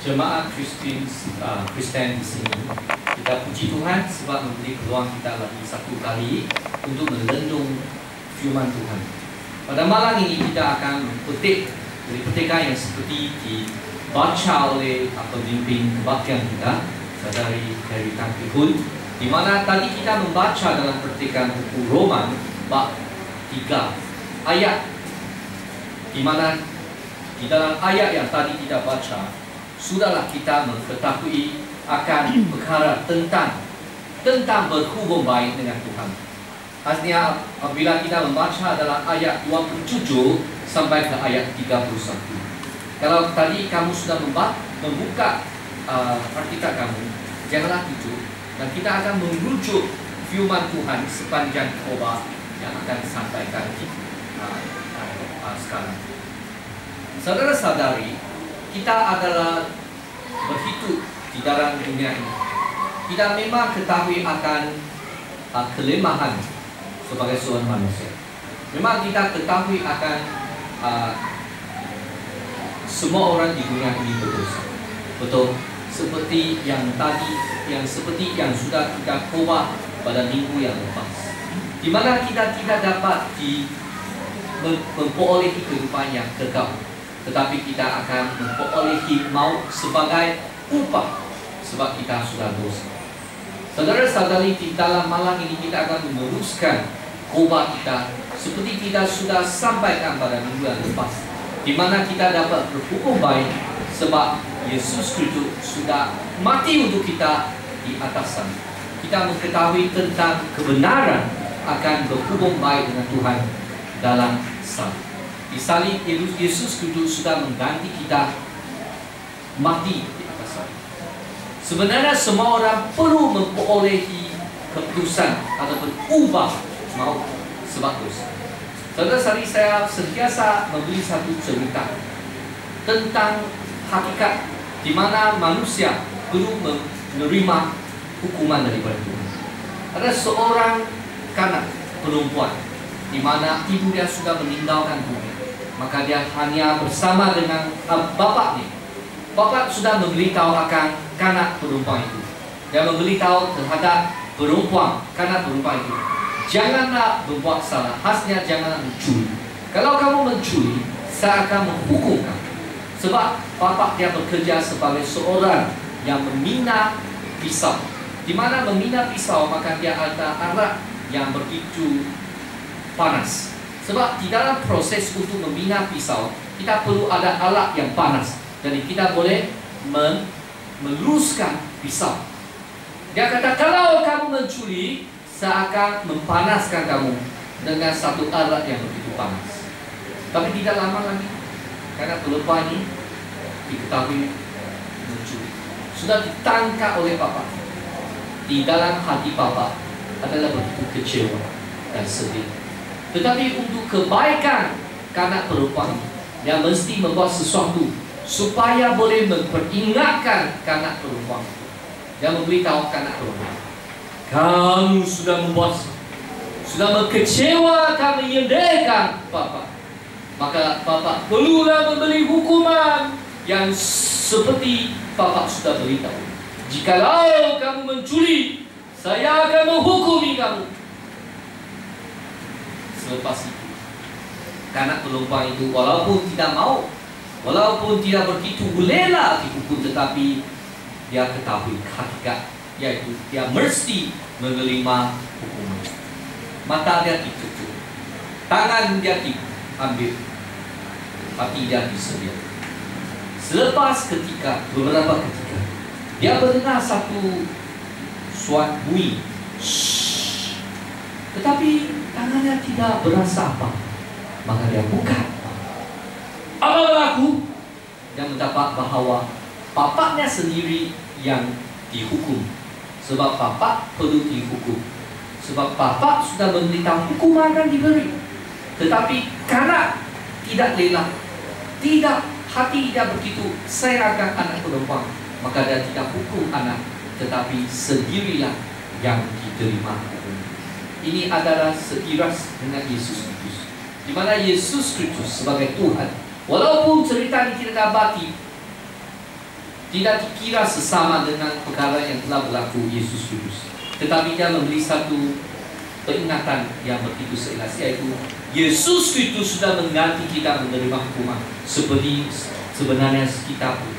jemaat Kristen di sini, kita puji Tuhan sebab memberi peluang kita lagi satu kali untuk melendung firman Tuhan. Pada malam ini kita akan petik dari petikan yang seperti dibaca oleh pemimpin kebaktian kita, Saudari Terry Tan Kee Hoon, di mana tadi kita membaca dalam petikan buku Roman bab 3 ayat, di mana di dalam ayat yang tadi kita baca, sudahlah kita mengetahui akan perkara tentang berhubung baik dengan Tuhan. Artinya apabila kita membaca dalam ayat 27 sampai ke ayat 31. Kalau tadi kamu sudah membuka artikel kamu, janganlah tutup, dan kita akan merujuk firman Tuhan sepanjang khotbah yang akan disampaikan sekarang. Saudara-saudari, kita adalah berhidup di dalam dunia ini. Kita memang ketahui akan kelemahan sebagai seorang manusia. Memang kita ketahui akan semua orang di dunia ini berdosa. Betul, seperti yang sudah kita khotbah pada minggu yang lepas, di mana kita tidak dapat memperolehi kehidupan yang kekal, tetapi kita akan memperolehi maut sebagai upah sebab kita sudah dosa. Saudara-saudari, di dalam malam ini kita akan meneruskan khotbah kita seperti kita sudah sampaikan pada minggu yang lepas, di mana kita dapat berhukum baik sebab Yesus Kristus sudah mati untuk kita di atas sana. Kita mengetahui tentang kebenaran akan berhubung baik dengan Tuhan dalam salib. Di salib Yesus Kristus sudah mengganti kita mati di atas salib. Sebenarnya semua orang perlu memperolehi keputusan ataupun ubah maut sebab dosa. Saudara-saudari, saya sentiasa memberi satu cerita tentang hakikat di mana manusia perlu menerima hukuman daripada Tuhan. Ada seorang kanak perempuan di mana ibu dia sudah meninggalkan bumi, maka dia hanya bersama dengan bapaknya. Bapak sudah memberitahu akan kanak perempuan itu. Dia memberitahu terhadap kanak perempuan itu, janganlah berbuat salah, khasnya janganlah mencuri. Kalau kamu mencuri, saya akan menghukum kamu. Sebab bapak dia bekerja sebagai seorang yang memina pisau. Di mana memina pisau, maka dia ada alat yang begitu panas. Sebab di dalam proses untuk memina pisau, kita perlu ada alat yang panas. Jadi kita boleh meluruskan pisau. Dia kata, kalau kamu mencuri, saya akan mempanaskan kamu dengan satu alat yang begitu panas. Tapi tidak lama lagi, karena perempuan ini diketahui mencuri, sudah ditangkap oleh bapak. Di dalam hati bapak adalah begitu kecewa dan sedih. Tetapi untuk kebaikan kanak perempuan, dia mesti membuat sesuatu supaya boleh memperingatkan kanak perempuan. Dia memberitahu kanak perempuan, kamu sudah mengecewakan, menyedihkan bapak. Maka bapak perlulah memberi hukuman yang seperti bapak sudah beritahu. Jikalau kamu mencuri, saya akan menghukumi kamu. Selepas itu, kanak perempuan itu walaupun tidak mau, walaupun tidak begitu rela dihukum, tetapi dia ketahui hakikat, yaitu dia mesti menerima hukuman. Mata dia ditutup, tangan dia diambil, hati dia disedia. Selepas beberapa ketika, dia mendengar satu suara bunyi, shh. Tetapi tangannya tidak berasa apa. Maka dia buka. Apa berlaku? Dia mendapat bahawa bapaknya sendiri yang dihukum. Sebab bapak perlu dihukum. Sebab bapak sudah memberitahu hukuman akan diberi. Tetapi kanak tidak rela, hati tidak begitu sayangkan anak perempuan, maka dia tidak hukum anak, tetapi sendirilah yang diterima hukum. Ini adalah seiras dengan Yesus Kristus, di mana Yesus Kristus sebagai Tuhan, walaupun cerita ini tidak dapat tidak dikira sesama dengan perkara yang telah berlaku Yesus Kristus, tetapi dia memberi satu peringatan yang begitu jelas, yaitu Yesus Kristus sudah mengganti kita menerima hukuman seperti sebenarnya kita pun.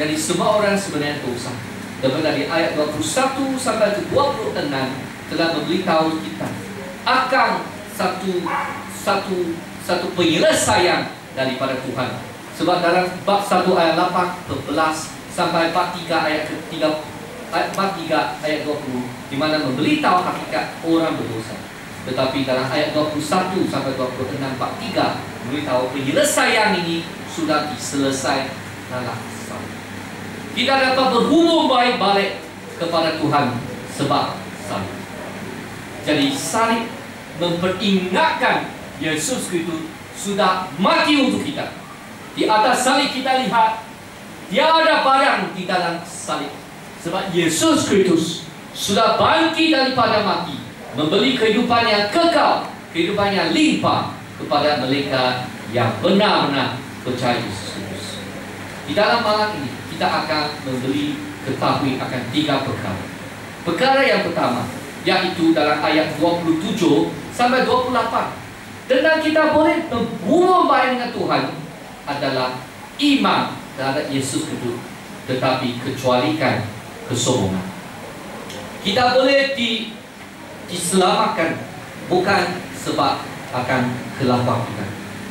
Jadi semua orang sebenarnya dosa. Dan dari ayat 21 sampai ke 26 telah memberitahu kita akan satu penyelesaian daripada Tuhan. Sebab dalam bab 1 ayat 8-11 sampai bab 3 ayat 43 ayat 20, di mana memberitahu hakikat orang berdosa. Tetapi dalam ayat 21 sampai 26 bab 3 memberitahu penyelesaian ini sudah diselesaikan dalam salib. Kita dapat berhubung baik balik kepada Tuhan sebab salib. Jadi salib memperingatkan Yesus Kristus sudah mati untuk kita. Di atas salib kita lihat tiada barang di dalam salib. Sebab Yesus Kristus sudah bangkit daripada mati, memberi kehidupan yang kekal, kehidupan yang limpah kepada mereka yang benar-benar percaya Yesus Kristus. Di dalam malam ini kita akan memberi ketahui akan 3 perkara. Perkara yang pertama, yaitu dalam ayat 27 sampai 28, tentang kita boleh berhubung baik dengan Tuhan adalah iman terhadap Yesus Kristus, tetapi kecualikan kesombongan. Kita boleh diselamatkan bukan sebab akan kelakar kita,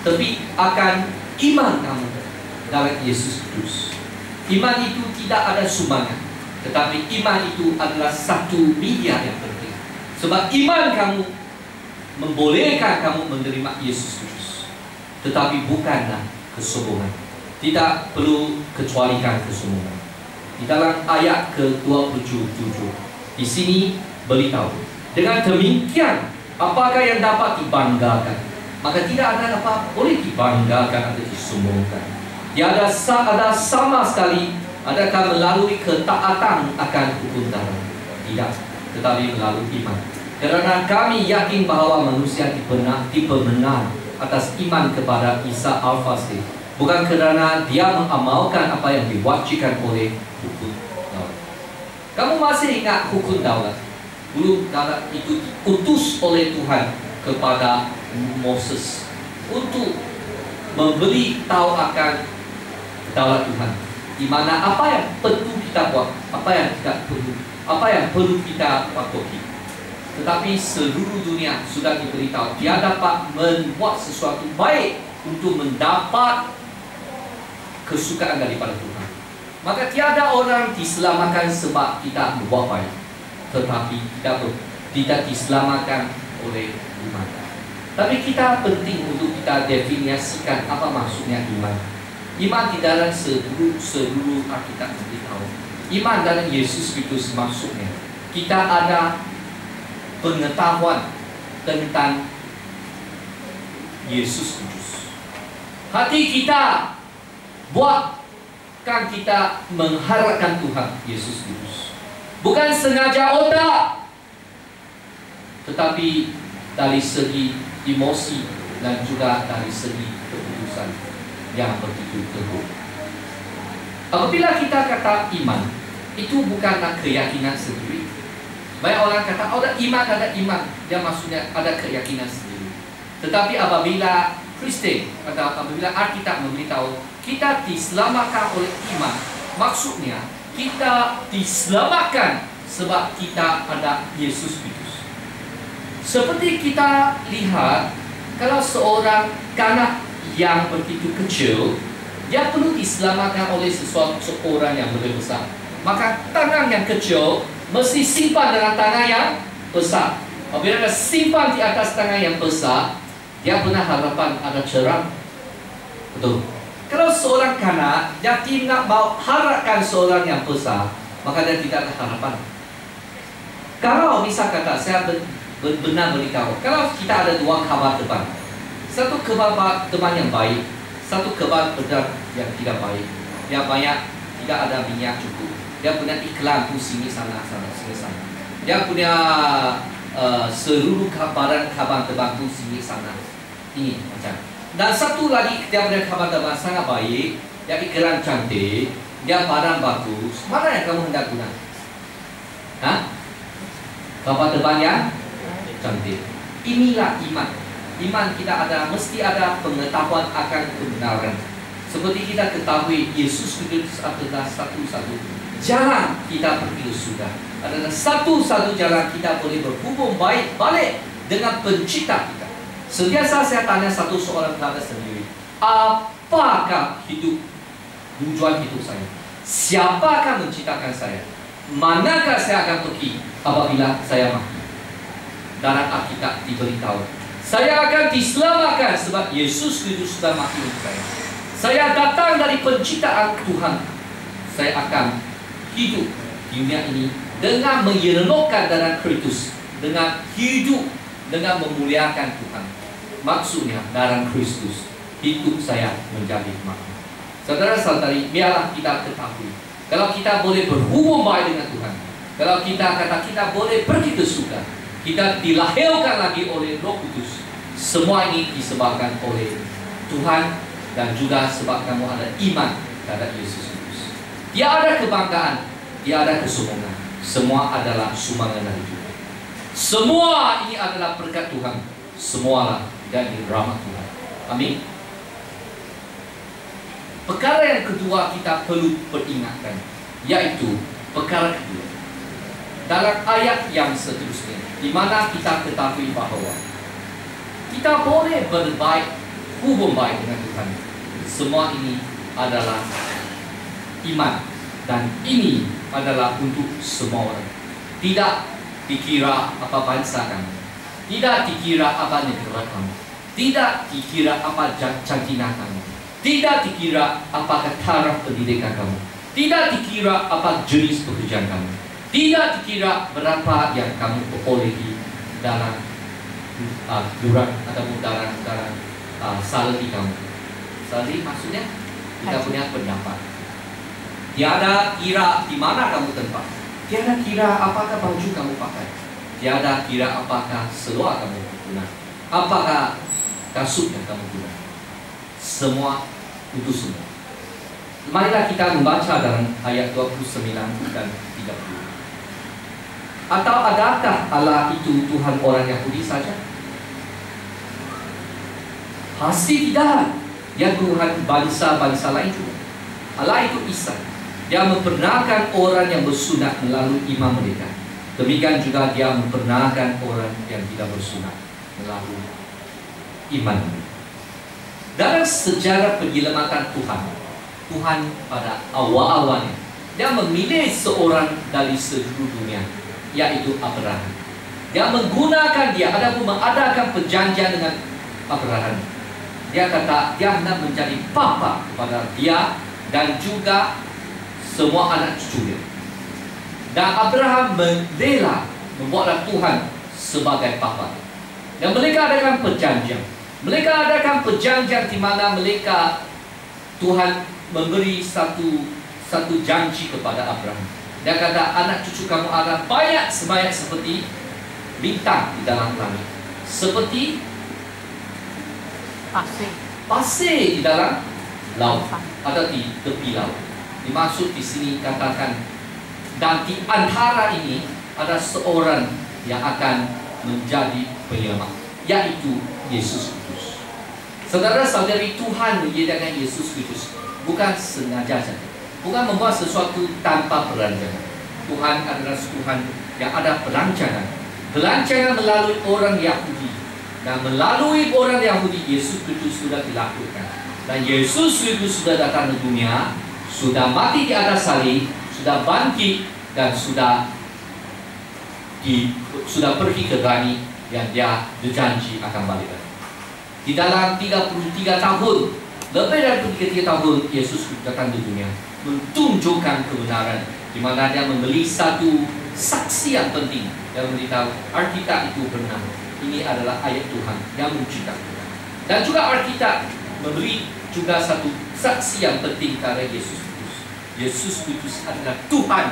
tapi akan iman kamu dalam Yesus Kristus. Iman itu tidak ada sumbangan, tetapi iman itu adalah satu media yang penting. Sebab iman kamu membolehkan kamu menerima Yesus Kristus, tetapi bukanlah kesombongan. Tidak perlu kecualikan kesombongan. Di dalam ayat ke-27 di sini beritahu, dengan demikian apakah yang dapat dibanggakan? Maka tidak ada apa boleh dibanggakan atau disombongkan. Tiada ada sama sekali adakah melalui ketaatan akan hukum Taurat. Tidak, tetapi melalui iman. Kerana kami yakin bahawa manusia diperbenar atas iman kepada Isa Al-Masih, bukan kerana dia mengamalkan apa yang diwajibkan oleh hukum Taurat. Kamu masih ingat hukum Taurat? Dulu Taurat itu diutus oleh Tuhan kepada Moses untuk memberi tahu akan Taurat Tuhan, di mana apa yang perlu kita buat, apa yang tidak perlu, apa yang perlu kita patuhi. Tetapi seluruh dunia sudah diberitahu dia dapat membuat sesuatu baik untuk mendapat kesukaan daripada Tuhan. Maka tiada orang diselamatkan sebab kita membuat baik, tetapi tidak diselamatkan oleh iman. Tapi kita penting untuk kita definisikan apa maksudnya iman. Iman di dalam seluruh Alkitab memberitahu. Iman dalam Yesus Kristus maksudnya kita ada pengetahuan tentang Yesus Kristus. Hati kita buatkan kita mengharapkan Tuhan Yesus Kristus. Bukan sengaja otak, tetapi dari segi emosi dan juga dari segi keputusan yang begitu teguh. Apabila kita kata iman, itu bukanlah keyakinan sendiri. Banyak orang kata, ada iman, dia maksudnya ada keyakinan sendiri. Tetapi apabila Kristen atau apabila Alkitab memberitahu kita diselamatkan oleh iman, maksudnya kita diselamatkan sebab kita ada Yesus Kristus. Seperti kita lihat, kalau seorang kanak yang begitu kecil, dia perlu diselamatkan oleh seorang yang lebih besar. Maka tangan yang kecil mesti simpan dalam tangan yang besar. Apabila dia simpan di atas tangan yang besar, dia punya harapan ada cerah. Betul. Kalau seorang kanak, dia tidak mau harapkan seorang yang besar, maka dia tidak ada harapan. Kalau misal kata, saya benar beritahu, kalau kita ada 2 kabar teman, satu kabar teman yang baik, satu kabar teman yang tidak baik. Dia banyak tidak ada minyak cukup. Dia punya iklan tu sini sana. Dia punya seluruh kabar teman tu sini sana. Ini macam. Dan satu lagi dia punya kabar teman sangat baik, dia iklan cantik, dia padang bagus, mana yang kamu hendak guna? Hah? Kapal terbang yang cantik. Inilah iman. Iman kita mesti ada pengetahuan akan kebenaran. Seperti kita ketahui, Yesus Kristus adalah satu-satu jalan kita pergi ke surga. Adalah satu-satu jalan kita boleh berhubung baik balik dengan pencipta kita. Sentiasa saya tanya seorang kepada sendiri, apakah tujuan hidup saya? Siapakah menciptakan saya? Manakah saya akan pergi apabila saya mati? Dalam Alkitab diberitahu, saya akan diselamatkan sebab Yesus Kristus sudah mati untuk saya. Saya datang dari penciptaan Tuhan. Saya akan hidup di dunia ini dengan menyeronokkan darah Kristus, dengan hidup, dengan memuliakan Tuhan. Maksudnya darah Kristus, hidup saya menjadi makna. Saudara-saudari, biarlah kita ketahui, kalau kita boleh berhubung baik dengan Tuhan, kalau kita kata kita boleh pergi ke surga, kita dilahirkan lagi oleh Roh Kudus. Semua ini disebabkan oleh Tuhan dan juga sebab kamu ada iman terhadap Yesus Kristus. Dia ada kebanggaan, dia ada kesombongan. Semua adalah sumbangan dari Tuhan. Semua ini adalah berkat Tuhan. Semualah dari rahmat Tuhan. Amin. Perkara yang kedua kita perlu peringatkan, yaitu perkara kedua dalam ayat yang seterusnya, di mana kita ketahui bahawa kita boleh berbaik, hubung baik dengan Tuhan. Semua ini adalah iman, dan ini adalah untuk semua orang. Tidak dikira apa bangsa kamu, tidak dikira apa negara kamu, tidak dikira apa cantina kamu, tidak dikira apakah taraf pendidikan kamu, tidak dikira apa jenis pekerjaan kamu, tidak dikira berapa yang kamu perolehi dalam duran ataupun dalam salary kamu. Salary maksudnya kita punya pendapat. Tiada kira di mana kamu tempat. Tiada kira apakah baju kamu pakai. Tiada kira apakah seluar kamu guna, apakah kasut yang kamu guna. Semua itu semua. Marilah kita membaca dalam ayat 29 dan 30. Atau adakah Allah itu Tuhan orang Yahudi saja? Pasti tidak. Ya Tuhan bangsa-bangsa lain juga. Allah itu Isa. Dia memperkenalkan orang yang bersunat melalui iman mereka. Demikian juga dia memperkenalkan orang yang tidak bersunat melalui iman mereka. Dalam sejarah penyelamatan Tuhan, Tuhan pada awal-awalnya dia memilih seorang dari seluruh dunia, yaitu Abraham. Dia menggunakan dia, adapun mengadakan perjanjian dengan Abraham. Dia kata dia hendak menjadi bapa kepada dia dan juga semua anak cucunya. Dan Abraham membela, membuatlah Tuhan sebagai bapa. Dan mereka adakan perjanjian. Mereka adakan perjanjian di mana mereka Tuhan memberi satu janji kepada Abraham. Dia kata anak cucu kamu akan banyak seperti bintang di dalam langit, seperti pasir di dalam laut atau di tepi laut. Dimaksud di sini katakan, dan di antara ini ada seorang yang akan menjadi penyelamat, yaitu Yesus Kristus. Saudara-saudari, Tuhan menyediakan Yesus Kristus bukan sengaja saja, bukan membuat sesuatu tanpa perancangan. Tuhan adalah Tuhan yang ada perancangan. Perancangan melalui orang Yahudi, dan melalui orang Yahudi Yesus Kristus sudah dilakukan. Dan Yesus Kristus sudah datang ke dunia, sudah mati di atas salib, sudah bangkit, dan sudah pergi ke langit yang dia berjanji akan balik lagi. Di dalam 33 tahun, lebih dari 33 tahun Yesus datang di dunia, menunjukkan kebenaran, di mana dia memberi satu saksi yang penting yang memberitahu Alkitab itu benar. Ini adalah ayat Tuhan yang menciptakan Tuhan. Dan juga Alkitab memberi juga satu saksi yang penting kepada Yesus Kristus. Yesus Kristus adalah Tuhan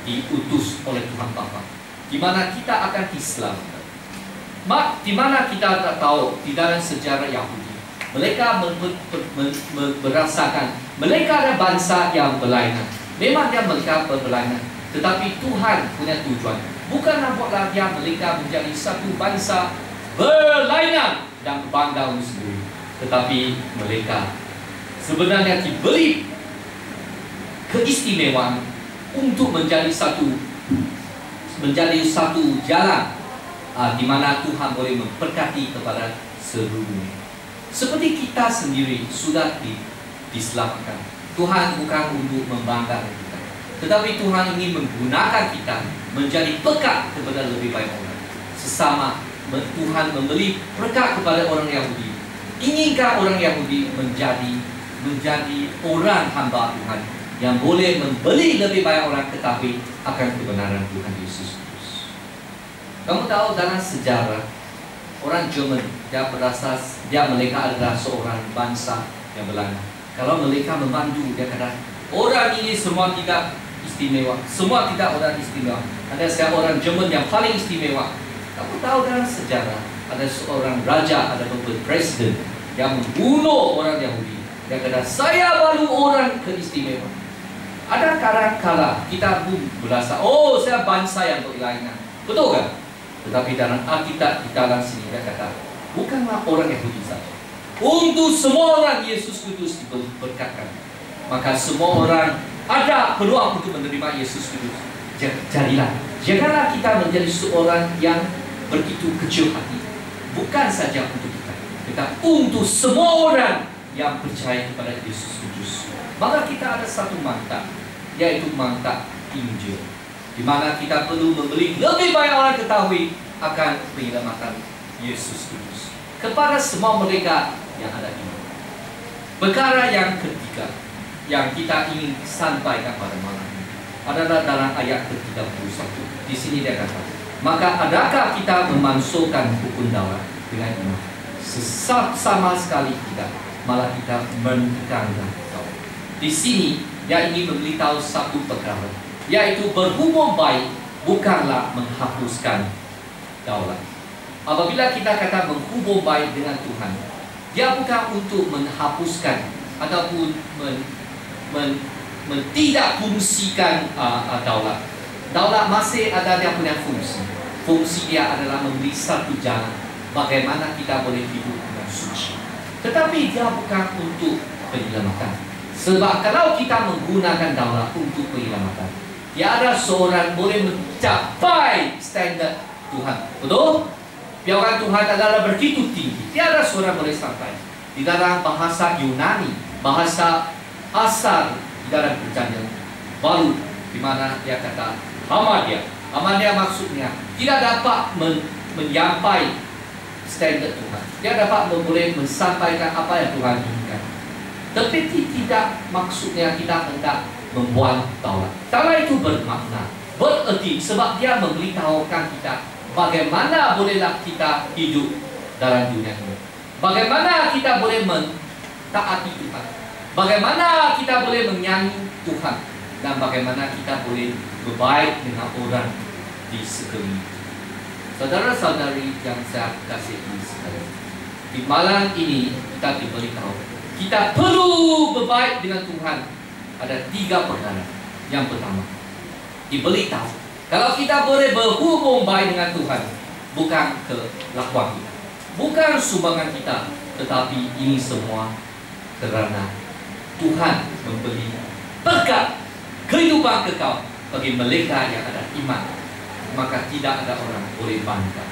diutus oleh Tuhan Bapa, di mana kita akan diselamatkan. Di mana kita tahu di dalam sejarah Yahudi, Mereka merasakan mereka ada bangsa yang berlainan. Memang dia mereka berlainan, tetapi Tuhan punya tujuan. Bukan nampaklah dia mereka menjadi satu bangsa berlainan dan berbangga untuk sendiri, tetapi mereka sebenarnya diberi keistimewaan untuk menjadi satu jalan di mana Tuhan boleh memberkati kepada seluruh dunia. Seperti kita sendiri sudah diselamatkan. Tuhan bukan untuk membanggakan kita, tetapi Tuhan ingin menggunakan kita menjadi berkat kepada lebih banyak orang. Sesama Tuhan memberi berkat kepada orang Yahudi. Inginkah orang Yahudi menjadi orang hamba Tuhan yang boleh memberi lebih banyak orang ketahui akan kebenaran Tuhan Yesus Kristus? Kamu tahu dalam sejarah orang Jerman, mereka adalah seorang bangsa yang berlainan. Kalau mereka membantu, dia kata orang ini semua tidak istimewa, semua tidak orang istimewa. Ada seorang Jerman yang paling istimewa. Kamu tahu dalam sejarah ada seorang raja, ada beberapa presiden yang membunuh orang Yahudi. Dia kata saya baru orang keistimewa. Ada kadang-kala kita pun berasa, oh saya bangsa yang berlainan, betul kan? Tetapi dalam Alkitab di dalam sini dia kata bukanlah orang Yahudi saja. Untuk semua orang Yesus Kristus diberkatkan. Maka semua orang ada peluang untuk menerima Yesus Kristus. Jadilah, janganlah kita menjadi seorang yang begitu kecil hati. Bukan saja untuk kita, tetapi untuk semua orang yang percaya kepada Yesus Kristus. Maka kita ada satu mandat, yaitu mandat Injil, di mana kita perlu memberi lebih banyak orang ketahui akan penyelamatan Yesus Kristus kepada semua mereka yang ada iman. Perkara yang ketiga yang kita ingin sampaikan pada malam ini adalah dalam ayat ke-31. Di sini dia kata, maka adakah kita memasukkan hukum Taurat dengan iman? Sama sekali tidak, malah kita menekankan Taurat. Di sini dia ingin memberitahu satu perkara, yaitu berhubung baik bukanlah menghapuskan Taurat. Apabila kita kata menghubung baik dengan Tuhan, dia bukan untuk menghapuskan ataupun tidak fungsikan Taurat. Taurat masih ada dia punya fungsi. Fungsi dia adalah memberi satu jalan bagaimana kita boleh hidup dengan suci. Tetapi dia bukan untuk penyelamatan. Sebab kalau kita menggunakan Taurat untuk penyelamatan, tiada seorang boleh mencapai standar Tuhan. Betul? Biarkan Tuhan adalah begitu tinggi, tiada seorang boleh sampai. Di dalam bahasa Yunani, bahasa asal di dalam perjanjian baru, di mana dia kata Hamadia. Hamadia maksudnya tidak dapat menyampai standar Tuhan. Dia dapat boleh menyampaikan apa yang Tuhan inginkan. Tapi tidak maksudnya kita hendak membuang Taurat. Taurat itu bermakna, bererti, sebab dia memberitahukan kita bagaimana bolehlah kita hidup dalam dunia ini. Bagaimana kita boleh mentaati Tuhan. Bagaimana kita boleh menyanyi Tuhan. Dan bagaimana kita boleh berbaik dengan orang di sekeliling. Saudara-saudari yang saya kasihi sekalian, di malam ini kita diberitahu kita perlu berbaik dengan Tuhan. Ada 3 perkara. Yang pertama, diberitahu kalau kita boleh berhubung baik dengan Tuhan, bukan kelakuan kita, bukan sumbangan kita, tetapi ini semua kerana Tuhan memberi berkat kehidupan kekal bagi mereka yang ada iman. Maka tidak ada orang boleh bangga.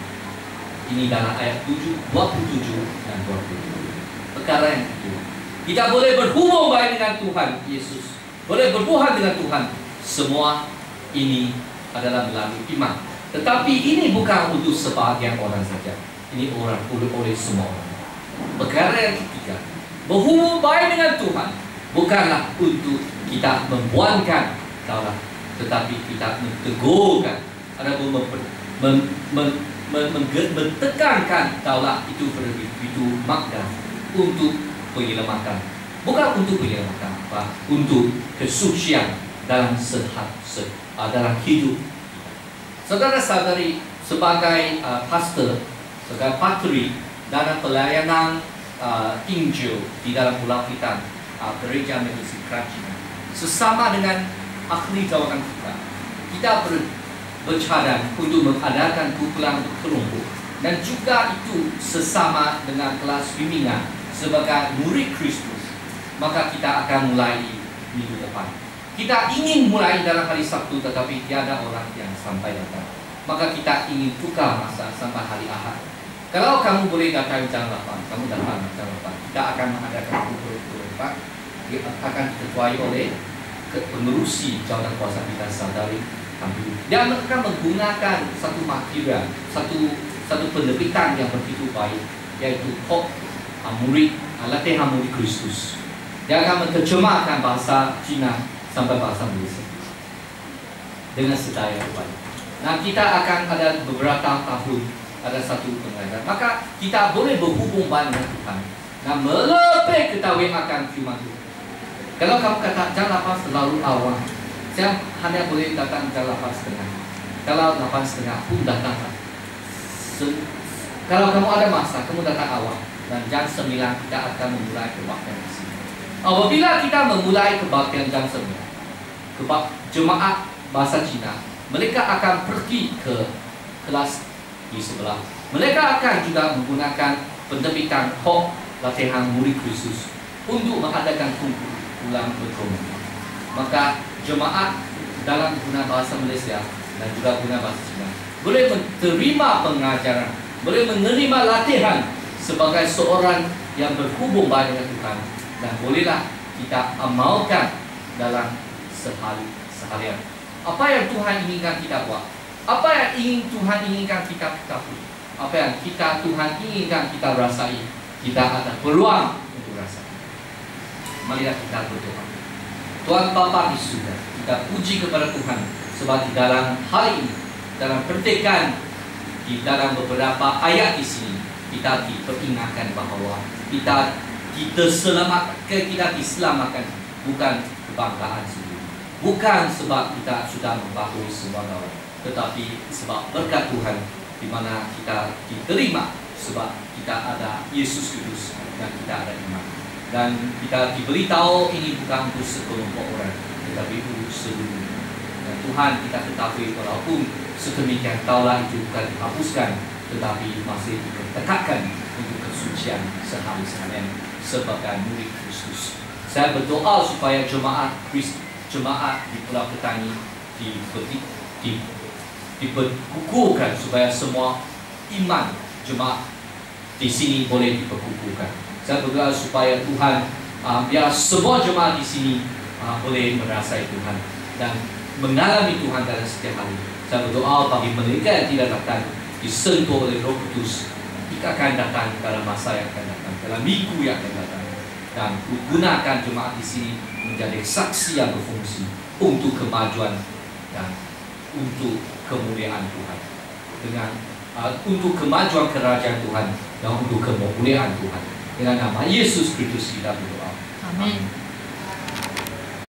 Ini dalam ayat 27 dan 28. Perkara yang kedua, kita boleh berhubung baik dengan Tuhan Yesus, boleh berbuat dengan Tuhan. Semua ini adalah melalui iman. Tetapi ini bukan untuk sebagian orang saja. Ini oleh semua orang. Perkara yang ketiga, berhubung baik dengan Tuhan bukanlah untuk kita membuangkan Taurat, tetapi kita mentegurkan, ataupun mentekankan Taurat itu begitu makna untuk penyelamatan. Bukan untuk penyelamatan, apa? Untuk kesucian dalam dalam hidup. Saudara-saudari, sebagai pastor, sebagai patri dalam pelayanan Injil di dalam Pulau Hitam, Gereja Metodis Kerajinan. Sesama dengan ahli jawatan kita bercadang untuk mengadakan kumpulan kelompok, dan juga itu sesama dengan kelas bimbingan sebagai murid Kristus. Maka kita akan mulai minggu depan. Kita ingin mulai dalam hari Sabtu, tetapi tiada orang yang sampai datang. Maka kita ingin tukar masa sampai hari Ahad. Kalau kamu boleh datang jam 8, kamu datang jam 8. Kita akan mengadakan kumpulan akan diketuai oleh pengerusi jawatan kuasa kita Saudari Kambil. Dia akan menggunakan satu material, satu penerbitan yang begitu baik, yaitu latihan murid Kristus. Dia akan menerjemahkan bahasa Cina sampai bahasa Malaysia dengan sedaya upaya. Nah, kita akan ada beberapa tahun ada satu pengajaran. Maka kita boleh berhubung dengan Tuhan. Nah, melebih ketahui akan firman Tuhan. Kalau kamu kata jam 8 selalu awal, saya hanya boleh datang jam 8:30. Kalau 8:30 pun datang. Kalau kamu ada masa, kamu datang awal. Dan jam 9 kita akan memulai kebaktian di sini. Apabila kita memulai kebaktian jam 9, jemaat bahasa Cina, mereka akan pergi ke kelas di sebelah. Mereka akan juga menggunakan penerbitan latihan murid Kristus untuk mengadakan kumpulan berkomunikasi. Maka jemaat dalam guna bahasa Malaysia dan juga guna bahasa Cina boleh menerima pengajaran, boleh menerima latihan sebagai seorang yang berhubung baik dengan Tuhan, dan bolehlah kita amalkan dalam seharian. Apa yang Tuhan inginkan kita buat, apa yang Tuhan inginkan kita ketahui, apa yang Tuhan inginkan kita rasai, kita ada peluang untuk rasai. Marilah kita berdoa. Tuhan Bapa di surga, kita puji kepada Tuhan sebab di dalam hari ini, dalam pertekan di dalam beberapa ayat di sini, kita diperingatkan bahawa kita diselamatkan bukan kebanggaan sendiri, bukan sebab kita sudah membahui semua orang, tetapi sebab berkat Tuhan, di mana kita diterima sebab kita ada Yesus Kristus dan kita ada iman. Dan kita diberitahu ini bukan untuk sekelompok orang, tetapi untuk seluruh. Dan Tuhan, kita ketahui walaupun sedemikian Taurat itu bukan dihapuskan, tetapi masih ditekatkan untuk kesucian sehari-harian sebagai murid Kristus. Saya berdoa supaya jemaat di Pulau Petani diperkukuhkan, supaya semua iman jemaat di sini boleh diperkukuhkan. Saya berdoa supaya Tuhan biar semua jemaat di sini boleh merasai Tuhan dan mengalami Tuhan dalam setiap hari. Saya berdoa bagi mereka yang tidak datang disentuh oleh Roh Kudus, jika akan datang dalam masa yang akan datang, dalam minggu yang akan datang, dan gunakan jemaat di sini menjadi saksi yang berfungsi untuk kemajuan dan untuk kemuliaan Tuhan, untuk kemajuan kerajaan Tuhan dan untuk kemuliaan Tuhan. Dengan nama Yesus Kristus kita berdoa. Amin.